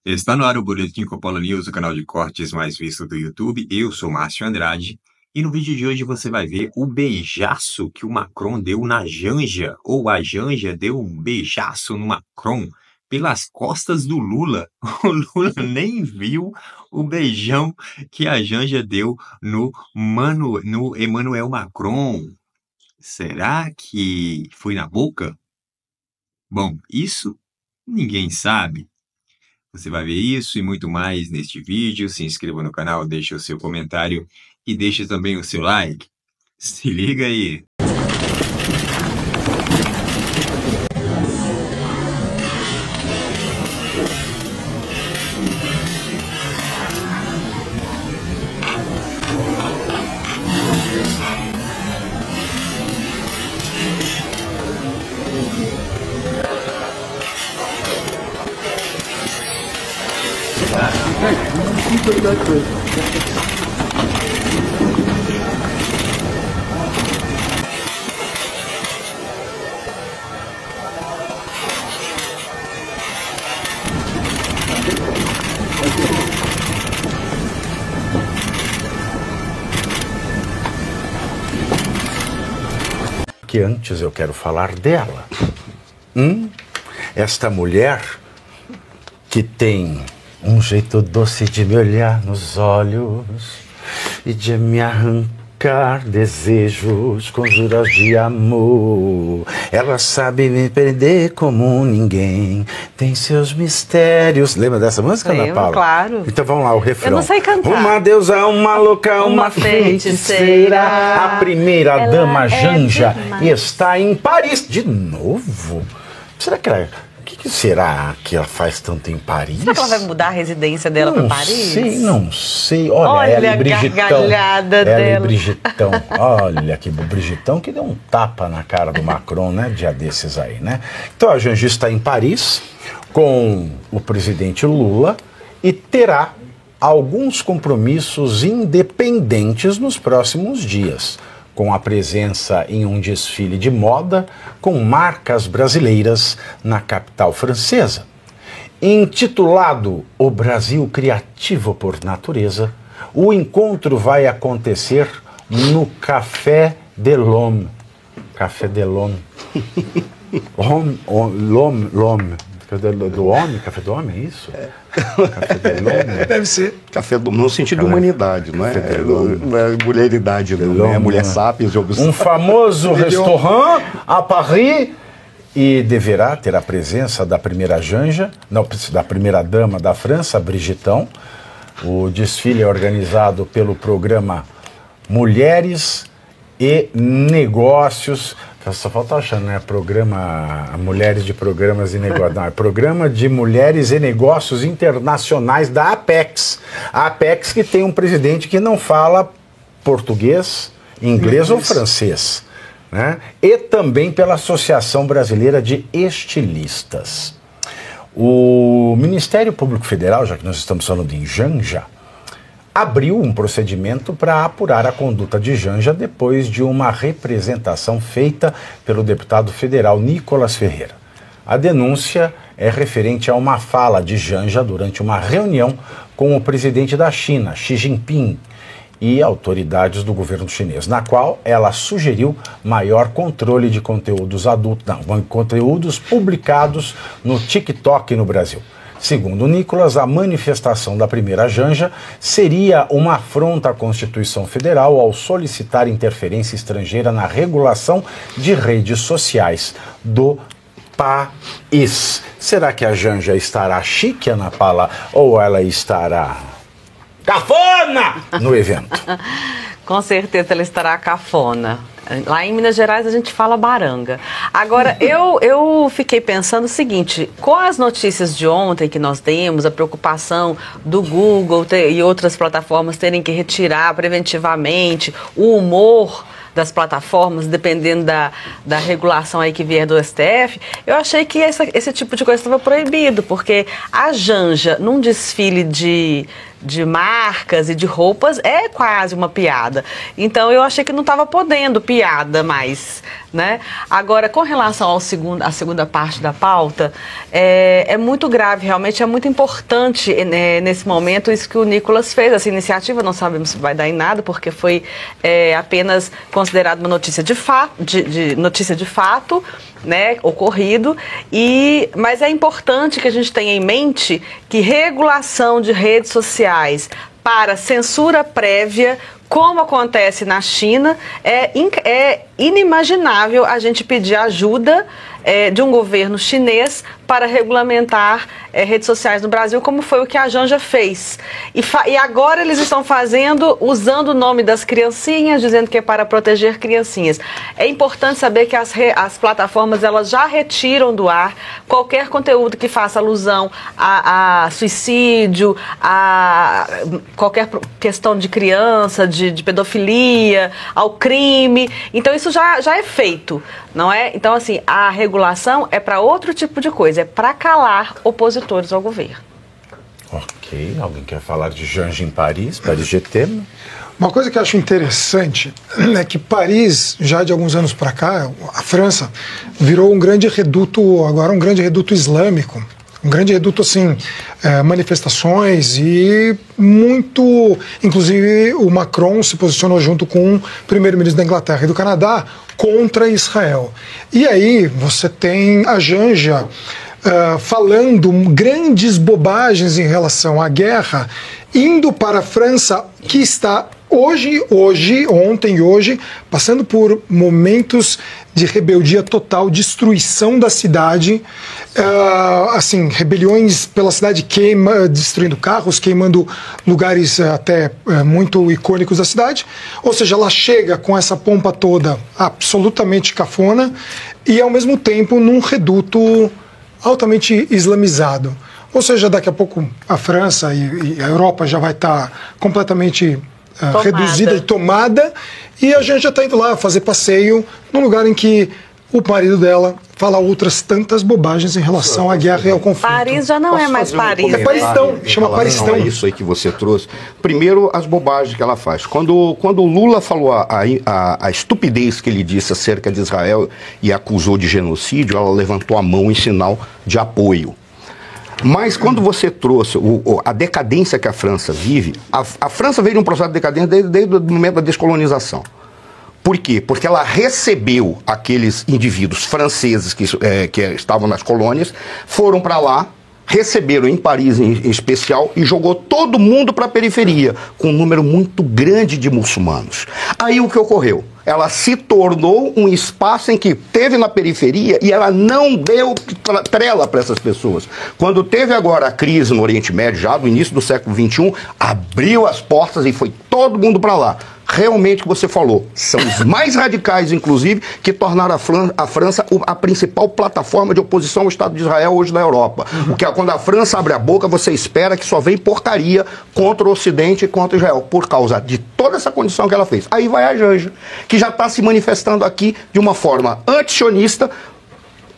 Está no ar o Boletim Coppola News, o canal de cortes mais visto do YouTube. Eu sou Márcio Andrade e no vídeo de hoje você vai ver o beijaço que o Macron deu na Janja, ou a Janja deu um beijaço no Macron pelas costas do Lula. O Lula nem viu o beijão que a Janja deu no Emmanuel Macron. Será que foi na boca? Bom, isso ninguém sabe. Você vai ver isso e muito mais neste vídeo. Se inscreva no canal, deixe o seu comentário e deixe também o seu like. Se liga aí! Que antes eu quero falar dela. Esta mulher que tem um jeito doce de me olhar nos olhos e de me arrancar desejos com juras de amor. Ela sabe me prender como ninguém, tem seus mistérios. Lembra dessa música, Ana Paula? Claro. Então vamos lá, o refrão. Eu não sei cantar. Uma deusa, uma louca, uma feiticeira. A primeira dama Janja está em Paris. De novo? Será que ela... O que será que ela faz tanto em Paris? Será que ela vai mudar a residência dela para Paris? Não sei. Olha ela e Brigitão. A gargalhada ela dela. E Brigitão. Olha que Brigitão que deu um tapa na cara do Macron, né? Dia desses aí, né? Então a Janja está em Paris com o presidente Lula e terá alguns compromissos independentes nos próximos dias, com a presença em um desfile de moda com marcas brasileiras na capital francesa. Intitulado O Brasil Criativo por Natureza, o encontro vai acontecer no Café de l'Homme. Café de l'Homme. L'Homme. Do homem? Café do homem, é isso? Café de l'Homme? Deve ser café no sentido de humanidade, não é? Não é mulheridade, não é mulher sapiens. Um famoso restaurant a Paris e deverá ter a presença da primeira Janja, não, da primeira dama da França, Brigitão. O desfile é organizado pelo programa Mulheres e Negócios. Só falta achando, né? Programa Mulheres de Programas e Negócios. Não, é Programa de Mulheres e Negócios Internacionais da Apex. A Apex que tem um presidente que não fala português, inglês ou francês, né? E também pela Associação Brasileira de Estilistas. O Ministério Público Federal, já que nós estamos falando em Janja, abriu um procedimento para apurar a conduta de Janja depois de uma representação feita pelo deputado federal Nicolas Ferreira. A denúncia é referente a uma fala de Janja durante uma reunião com o presidente da China, Xi Jinping, e autoridades do governo chinês, na qual ela sugeriu maior controle de conteúdos conteúdos publicados no TikTok no Brasil. Segundo Nicolas, a manifestação da primeira Janja seria uma afronta à Constituição Federal ao solicitar interferência estrangeira na regulação de redes sociais do país. Será que a Janja estará chique, Ana Paula, ou ela estará cafona no evento? Com certeza ela estará cafona. Lá em Minas Gerais a gente fala baranga. Agora, eu fiquei pensando o seguinte, com as notícias de ontem que nós temos, a preocupação do Google e outras plataformas terem que retirar preventivamente o humor das plataformas, dependendo da regulação aí que vier do STF, eu achei que esse tipo de coisa estava proibido, porque a Janja, num desfile de marcas e de roupas, é quase uma piada. Então eu achei que não estava podendo piada mais né? Agora, com relação à segunda parte da pauta, é muito grave, realmente é muito importante nesse momento isso que o Nicolas fez. Essa iniciativa, não sabemos se vai dar em nada, porque foi apenas considerada uma notícia de fato, né, ocorrido, mas é importante que a gente tenha em mente que regulação de redes sociais para censura prévia, como acontece na China, é inimaginável a gente pedir ajuda de um governo chinês para regulamentar redes sociais no Brasil, como foi o que a Janja fez. E agora eles estão fazendo, usando o nome das criancinhas, dizendo que é para proteger criancinhas. É importante saber que as plataformas, elas já retiram do ar qualquer conteúdo que faça alusão a suicídio, a qualquer questão de criança, de pedofilia, ao crime. Então isso já é feito, não é? Então, assim, a regulação é para outro tipo de coisa, é para calar opositores ao governo. Ok, alguém quer falar de Janja em Paris, Paris GT? Uma coisa que eu acho interessante é que Paris, já de alguns anos para cá, a França, virou um grande reduto, agora um grande reduto islâmico. Um grande reduto, assim, manifestações e muito... Inclusive, o Macron se posicionou junto com o primeiro-ministro da Inglaterra e do Canadá contra Israel. E aí você tem a Janja falando grandes bobagens em relação à guerra, indo para a França, que está ontem e hoje, passando por momentos de rebeldia total, destruição da cidade, assim, rebeliões pela cidade, destruindo carros, queimando lugares até muito icônicos da cidade. Ou seja, ela chega com essa pompa toda absolutamente cafona e, ao mesmo tempo, num reduto altamente islamizado. Ou seja, daqui a pouco a França e a Europa já vai estar completamente reduzida e tomada, e a gente já está indo lá fazer passeio num lugar em que o marido dela fala outras tantas bobagens em relação à guerra e ao conflito. Paris já não é mais Paris. É Paristão, chama Paristão. Não, é isso aí que você trouxe. Primeiro, as bobagens que ela faz. Quando o Lula falou a estupidez que ele disse acerca de Israel e acusou de genocídio, ela levantou a mão em sinal de apoio. Mas quando você trouxe a decadência que a França vive, a França veio de um processo de decadência desde o momento da descolonização. Por quê? Porque ela recebeu aqueles indivíduos franceses que estavam nas colônias, foram para lá, receberam em Paris em especial e jogou todo mundo para a periferia, com um número muito grande de muçulmanos. Aí o que ocorreu? Ela se tornou um espaço em que teve na periferia e ela não deu trela para essas pessoas. Quando teve agora a crise no Oriente Médio, já no início do século XXI, abriu as portas e foi todo mundo para lá. Realmente o que você falou, são os mais radicais, inclusive, que tornaram a França a principal plataforma de oposição ao Estado de Israel hoje na Europa. Porque quando a França abre a boca, você espera que só vem porcaria contra o Ocidente e contra Israel, por causa de toda essa condição que ela fez. Aí vai a Janja, que já está se manifestando aqui de uma forma antisionista,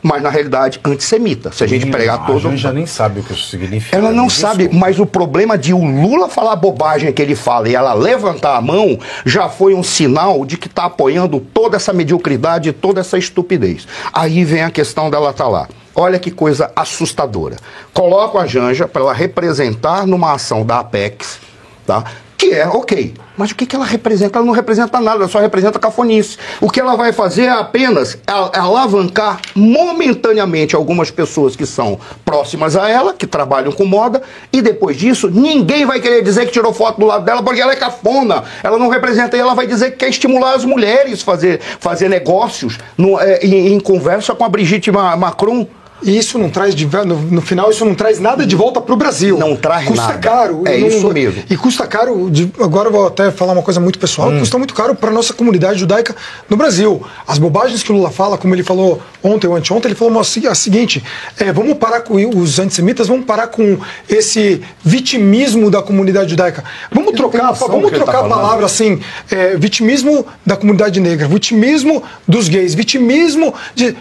mas na realidade antissemita. Se a gente pregar todo... A Janja nem sabe o que isso significa. Ela não sabe, mas o problema de o Lula falar a bobagem que ele fala e ela levantar a mão já foi um sinal de que está apoiando toda essa mediocridade, toda essa estupidez. Aí vem a questão dela estar lá. Olha que coisa assustadora. Coloco a Janja para ela representar numa ação da Apex, tá? Que é ok, mas o que ela representa? Ela não representa nada, ela só representa cafonice. O que ela vai fazer é apenas alavancar momentaneamente algumas pessoas que são próximas a ela, que trabalham com moda, e depois disso, ninguém vai querer dizer que tirou foto do lado dela, porque ela é cafona, ela não representa, e ela vai dizer que quer estimular as mulheres a fazer negócios em conversa com a Brigitte Macron. E isso não traz, no final, isso não traz nada de volta para o Brasil. Não traz nada. Custa caro. É isso mesmo. E custa caro, agora eu vou até falar uma coisa muito pessoal, custa muito caro para a nossa comunidade judaica no Brasil. As bobagens que o Lula fala, como ele falou ontem ou anteontem, ele falou a seguinte, vamos parar com os antissemitas, vamos parar com esse vitimismo da comunidade judaica. Vamos trocar a palavra assim, vitimismo da comunidade negra, vitimismo dos gays, vitimismo de...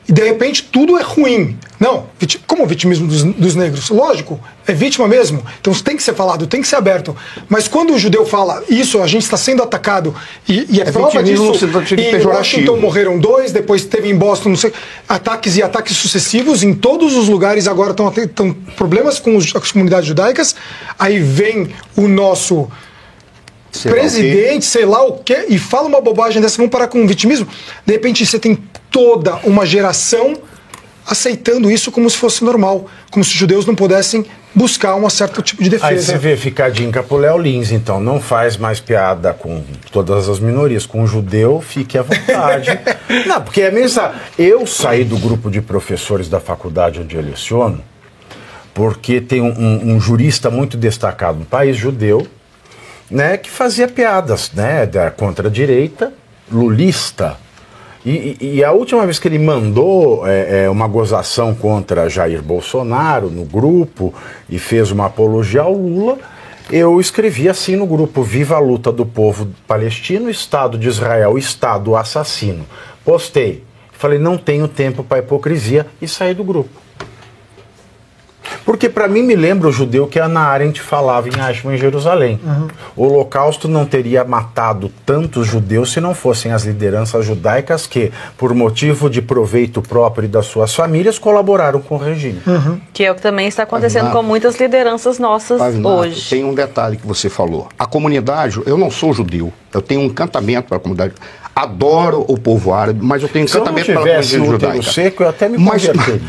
e de repente tudo é ruim. Não, como o vitimismo dos negros? Lógico, é vítima mesmo, então tem que ser falado, tem que ser aberto. Mas quando o judeu fala isso, a gente está sendo atacado, e é prova disso, e em Washington morreram 2, depois teve em Boston, não sei, ataques e ataques sucessivos, em todos os lugares agora estão problemas com as comunidades judaicas, aí vem o nosso presidente, sei lá o quê, e fala uma bobagem dessa, vamos parar com o vitimismo. De repente você tem toda uma geração aceitando isso como se fosse normal, como se os judeus não pudessem buscar um certo tipo de defesa. Aí você vê, fica a dica pro Léo Lins, então, não faz mais piada com todas as minorias, com o judeu, fique à vontade. Não, porque é mesmo, eu saí do grupo de professores da faculdade onde eu leciono, porque tem um jurista muito destacado no país, judeu, né, que fazia piadas, né, contra a direita, lulista. E a última vez que ele mandou uma gozação contra Jair Bolsonaro no grupo e fez uma apologia ao Lula, eu escrevi assim no grupo: Viva a luta do povo palestino, Estado de Israel, Estado assassino. Postei. Falei, não tenho tempo para hipocrisia, e saí do grupo. Porque para mim me lembra o judeu que a Hannah Arendt falava em Eichmann, em Jerusalém. O Holocausto não teria matado tantos judeus se não fossem as lideranças judaicas que, por motivo de proveito próprio e das suas famílias, colaboraram com o regime. Que é o que também está acontecendo com muitas lideranças nossas hoje. Tem um detalhe que você falou. A comunidade, eu não sou judeu, eu tenho um encantamento para a comunidade. Adoro o povo árabe, mas eu tenho encantamento pela comunidade judaica. Seco, eu até me converteria.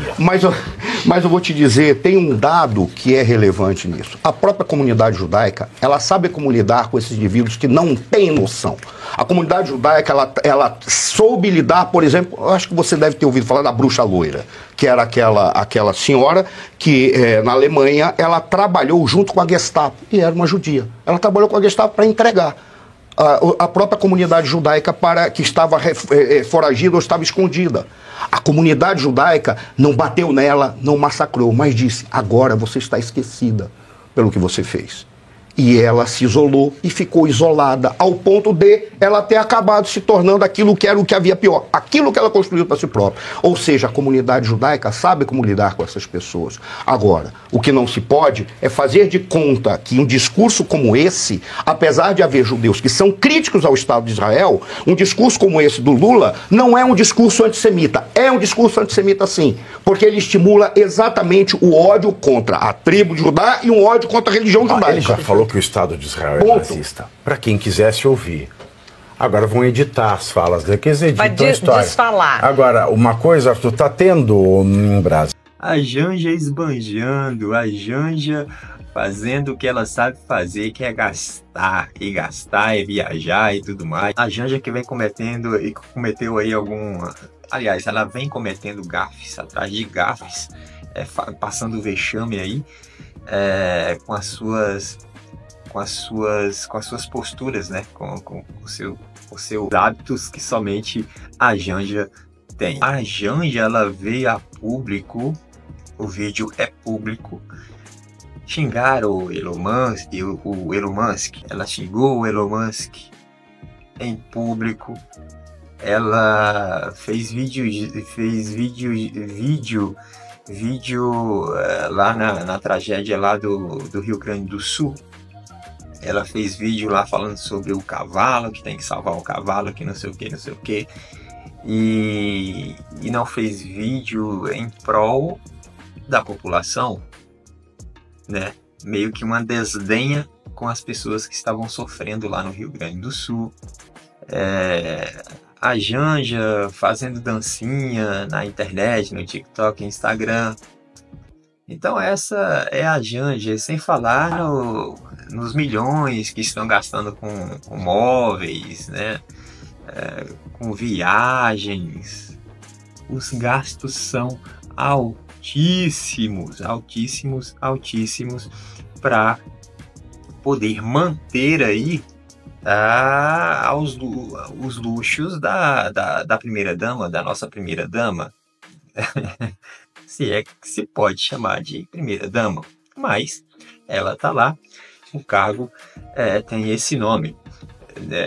Mas eu vou te dizer, tem um dado que é relevante nisso. A própria comunidade judaica, ela sabe como lidar com esses indivíduos que não têm noção. A comunidade judaica, ela soube lidar, por exemplo, eu acho que você deve ter ouvido falar da bruxa loira, que era aquela senhora que, na Alemanha, ela trabalhou junto com a Gestapo, e era uma judia. Ela trabalhou com a Gestapo para entregar a própria comunidade judaica que estava foragida ou estava escondida. A comunidade judaica não bateu nela, não massacrou, mas disse: agora você está esquecida pelo que você fez. E ela se isolou e ficou isolada, ao ponto de ela ter acabado se tornando aquilo que era o que havia pior, aquilo que ela construiu para si própria. Ou seja, a comunidade judaica sabe como lidar com essas pessoas. Agora, o que não se pode é fazer de conta que um discurso como esse, apesar de haver judeus que são críticos ao Estado de Israel, um discurso como esse do Lula não é um discurso antissemita. É um discurso antissemita, sim, porque ele estimula exatamente o ódio contra a tribo de Judá e um ódio contra a religião judaica. Ele já falou que o Estado de Israel é nazista. Para quem quisesse ouvir. Agora vão editar as falas dele, que eles editam a história. Desfalar. Agora, uma coisa, Arthur, tá tendo em Brasília. A Janja esbanjando, a Janja fazendo o que ela sabe fazer, que é gastar, e viajar e tudo mais. A Janja que vem cometendo, e cometeu aí aliás, ela vem cometendo gafes, atrás de gafes, passando vexame aí, com as suas posturas, né? Com os seus hábitos que somente a Janja tem. A Janja, ela veio a público, o vídeo é público, xingar o Elon Musk, ela xingou o Elon Musk em público, ela fez vídeo lá na tragédia lá do Rio Grande do Sul. Ela fez vídeo lá falando sobre o cavalo, que tem que salvar o cavalo, que não sei o que. E não fez vídeo em prol da população, né? Meio que uma desdenha com as pessoas que estavam sofrendo lá no Rio Grande do Sul. A Janja fazendo dancinha na internet, no TikTok, Instagram. Então essa é a Janja, sem falar nos milhões que estão gastando com móveis, né? Com viagens. Os gastos são altíssimos para poder manter aí os luxos da primeira-dama, da nossa primeira-dama. Se é que se pode chamar de primeira-dama, mas ela está lá, o cargo tem esse nome,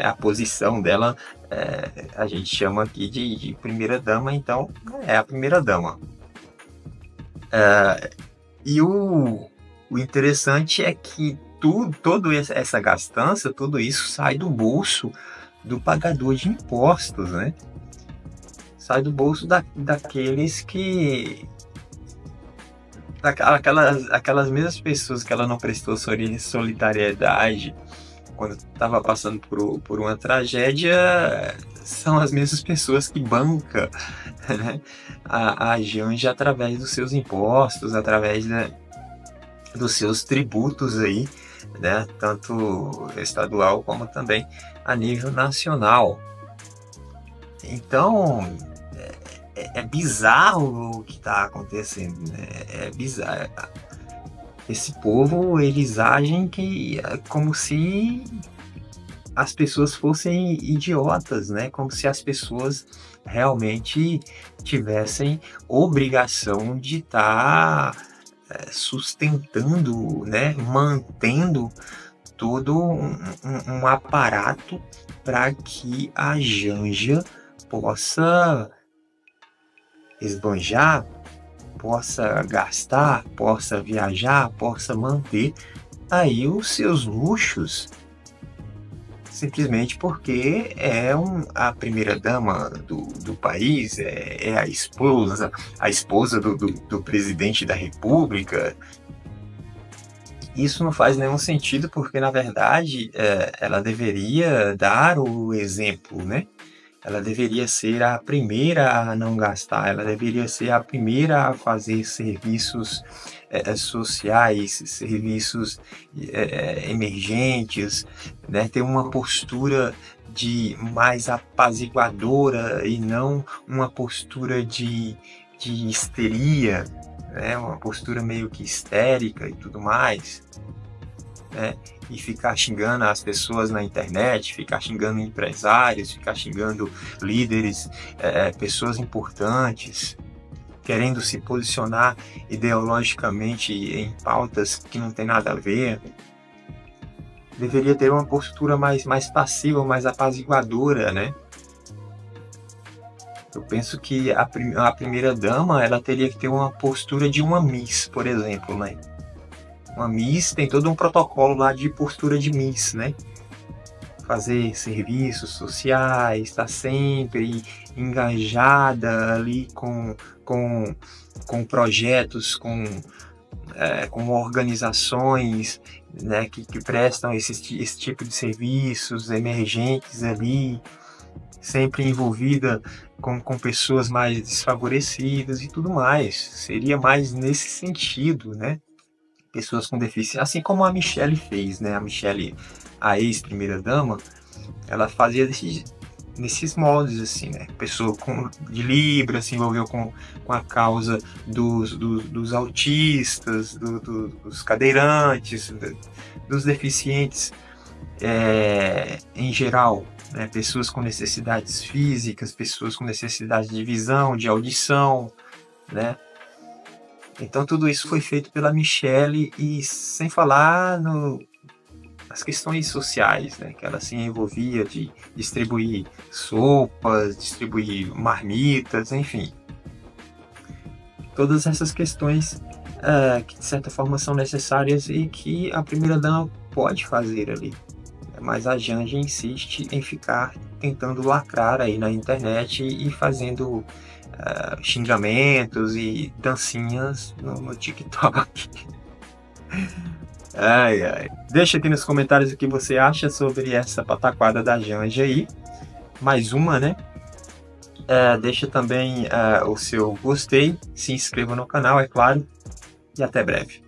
a posição dela a gente chama aqui de primeira dama, então é a primeira dama. E o interessante é que toda essa gastança, tudo isso sai do bolso do pagador de impostos, né? Sai do bolso daqueles que... Aquelas mesmas pessoas que ela não prestou solidariedade quando estava passando por uma tragédia, são as mesmas pessoas que bancam, né, a Janja através dos seus impostos, através, né, dos seus tributos aí, né, tanto estadual como também a nível nacional. Então é bizarro o que está acontecendo, né? É bizarro. Esse povo, eles agem como se as pessoas fossem idiotas, né? Como se as pessoas realmente tivessem obrigação de estar sustentando, né? Mantendo todo um aparato para que a Janja possa esbanjar, possa gastar, possa viajar, possa manter aí os seus luxos, simplesmente porque é a primeira dama do país, é a esposa do presidente da República. Isso não faz nenhum sentido, porque na verdade ela deveria dar o exemplo, né? Ela deveria ser a primeira a não gastar, ela deveria ser a primeira a fazer serviços sociais, serviços emergentes, né? Ter uma postura mais apaziguadora e não uma postura de histeria, né? Uma postura meio que histérica e tudo mais, né? E ficar xingando as pessoas na internet, ficar xingando empresários, ficar xingando líderes, pessoas importantes, querendo se posicionar ideologicamente em pautas que não tem nada a ver. Deveria ter uma postura mais passiva, mais apaziguadora, né? Eu penso que a primeira dama, ela teria que ter uma postura de uma Miss, por exemplo, né? Uma Miss tem todo um protocolo lá de postura de Miss, né? Fazer serviços sociais, estar sempre engajada ali com projetos, com organizações, né, que prestam esse tipo de serviços emergentes ali, sempre envolvida com pessoas mais desfavorecidas e tudo mais. Seria mais nesse sentido, né? Pessoas com deficiência, assim como a Michelle fez, né? A Michelle, a ex-primeira-dama, ela fazia nesses moldes, assim, né? Pessoa de Libra se envolveu com a causa dos autistas, dos cadeirantes, dos deficientes em geral, né? Pessoas com necessidades físicas, pessoas com necessidade de visão, de audição, né? Então tudo isso foi feito pela Michelle, e sem falar nas questões sociais, né, que ela se envolvia de distribuir sopas, distribuir marmitas, enfim. Todas essas questões que de certa forma são necessárias e que a primeira-dama pode fazer ali. Mas a Janja insiste em ficar tentando lacrar aí na internet e fazendo xingamentos e dancinhas no TikTok. Ai. Deixa aqui nos comentários o que você acha sobre essa pataquada da Janja aí. Mais uma, né? Deixa também o seu gostei, se inscreva no canal, é claro, e até breve.